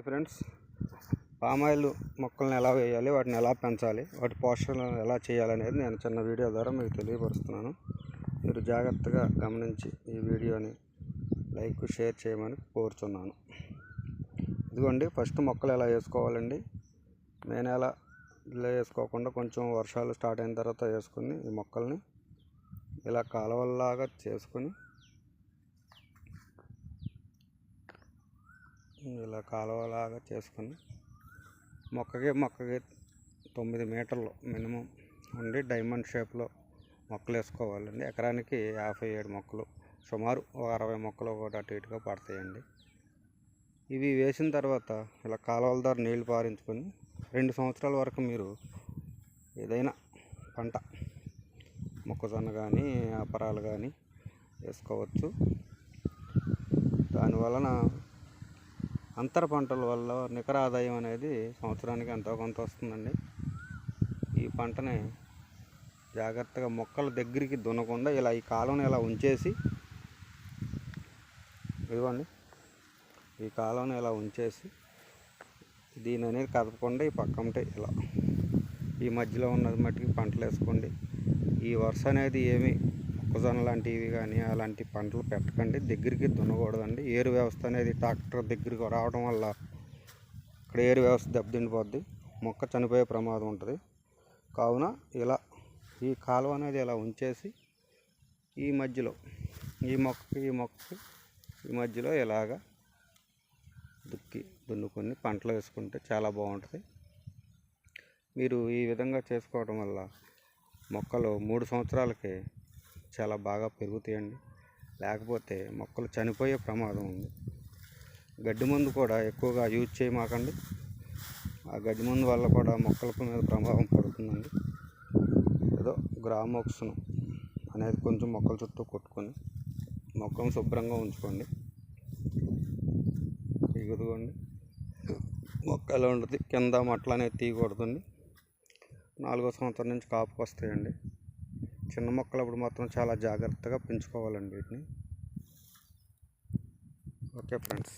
Friends, palm oil మొక్కలను ఎలా వేయాలి, వాటిని ఎలా పెంచాలి, వాటి పోషణ ఎలా చేయాలనేది నేను చిన్న వీడియో ద్వారా మీకు తెలియపరుస్తున్నాను. మీరు జాగ్రత్తగా గమనించి ఈ వీడియోని లైక్ షేర్ చేయమని కోరుచున్నాను. ఇదిగోండి, ఫస్ట్ మొక్కలు ఎలా వేసుకోవాలండి. మే నెల వేసుకోకుండా కొంచెం వర్షాలు స్టార్ట్ అయిన తర్వాత వేసుకుని ఈ మొక్కల్ని ఇలా కాలువల్లాగా చేసుకుని ఇలా కాలువలాగా చేసుకుని మొక్కకి 9 మీటర్లు మినిమం ఉండి డైమండ్ షేప్లో మొక్కలు వేసుకోవాలండి. ఎకరానికి 57 మొక్కలు, సుమారు 60 మొక్కలు కూడా అటు ఇటుగా పడతాయండి. ఇవి వేసిన తర్వాత ఇలా కాలువల ద్వారా నీళ్లు పారించుకొని 2 సంవత్సరాల వరకు మీరు ఏదైనా పంట, మొక్కజొన్న కానీ అపరాలు కానీ వేసుకోవచ్చు. దానివలన అంతర పంటల వల్ల నికర ఆదాయం అనేది సంవత్సరానికి ఎంతో కొంత వస్తుందండి. ఈ పంటని జాగ్రత్తగా మొక్కల దగ్గరికి దున్నకుండా ఇలా ఈ కాలువను ఇలా ఉంచేసి, ఇదిగోండి, ఈ కాలువను ఇలా ఉంచేసి దీని అనేది కదపకుండా ఈ పక్కంటే ఇలా ఈ మధ్యలో ఉన్నది మట్టికి పంటలు వేసుకోండి. ఈ వరుస అనేది ఏమి మొక్కజొన్న లాంటివి కానీ అలాంటి పంటలు పెట్టకండి, దగ్గరికి దున్నకూడదండి. ఏరు వ్యవస్థ అనేది ట్రాక్టర్ దగ్గరికి రావడం వల్ల ఇక్కడ ఏరు వ్యవస్థ దెబ్బతిండిపోద్ది, మొక్క చనిపోయే ప్రమాదం ఉంటుంది. కావున ఇలా ఈ కాలువ అనేది ఇలా ఉంచేసి ఈ మధ్యలో ఈ మొక్కకి ఈ మధ్యలో ఇలాగా దున్నుకొని పంటలు వేసుకుంటే చాలా బాగుంటుంది. మీరు ఈ విధంగా చేసుకోవడం వల్ల మొక్కలు 3 సంవత్సరాలకే చాలా బాగా పెరుగుతాయండి. లేకపోతే మొక్కలు చనిపోయే ప్రమాదం ఉంది. గడ్డి మందు కూడా ఎక్కువగా యూజ్ చేయమాకండి. ఆ గడ్డి మందు వల్ల కూడా మొక్కల మీద ప్రభావం పడుతుందండి. ఏదో గ్రామోక్సిన్ అనేది కొంచెం మొక్కల చుట్టూ కొట్టుకొని మొక్కలను శుభ్రంగా ఉంచుకోండి. ఇదిగోండి, మొక్క ఎలా ఉంటుంది, కింద మట్టలు అనేది తీయకూడదండి. 4వ సంవత్సరం నుంచి కాపుకి వస్తాయండి. చిన్న మొక్కలు అప్పుడు మాత్రం చాలా జాగ్రత్తగా పెంచుకోవాలండి వీటిని. Okay friends.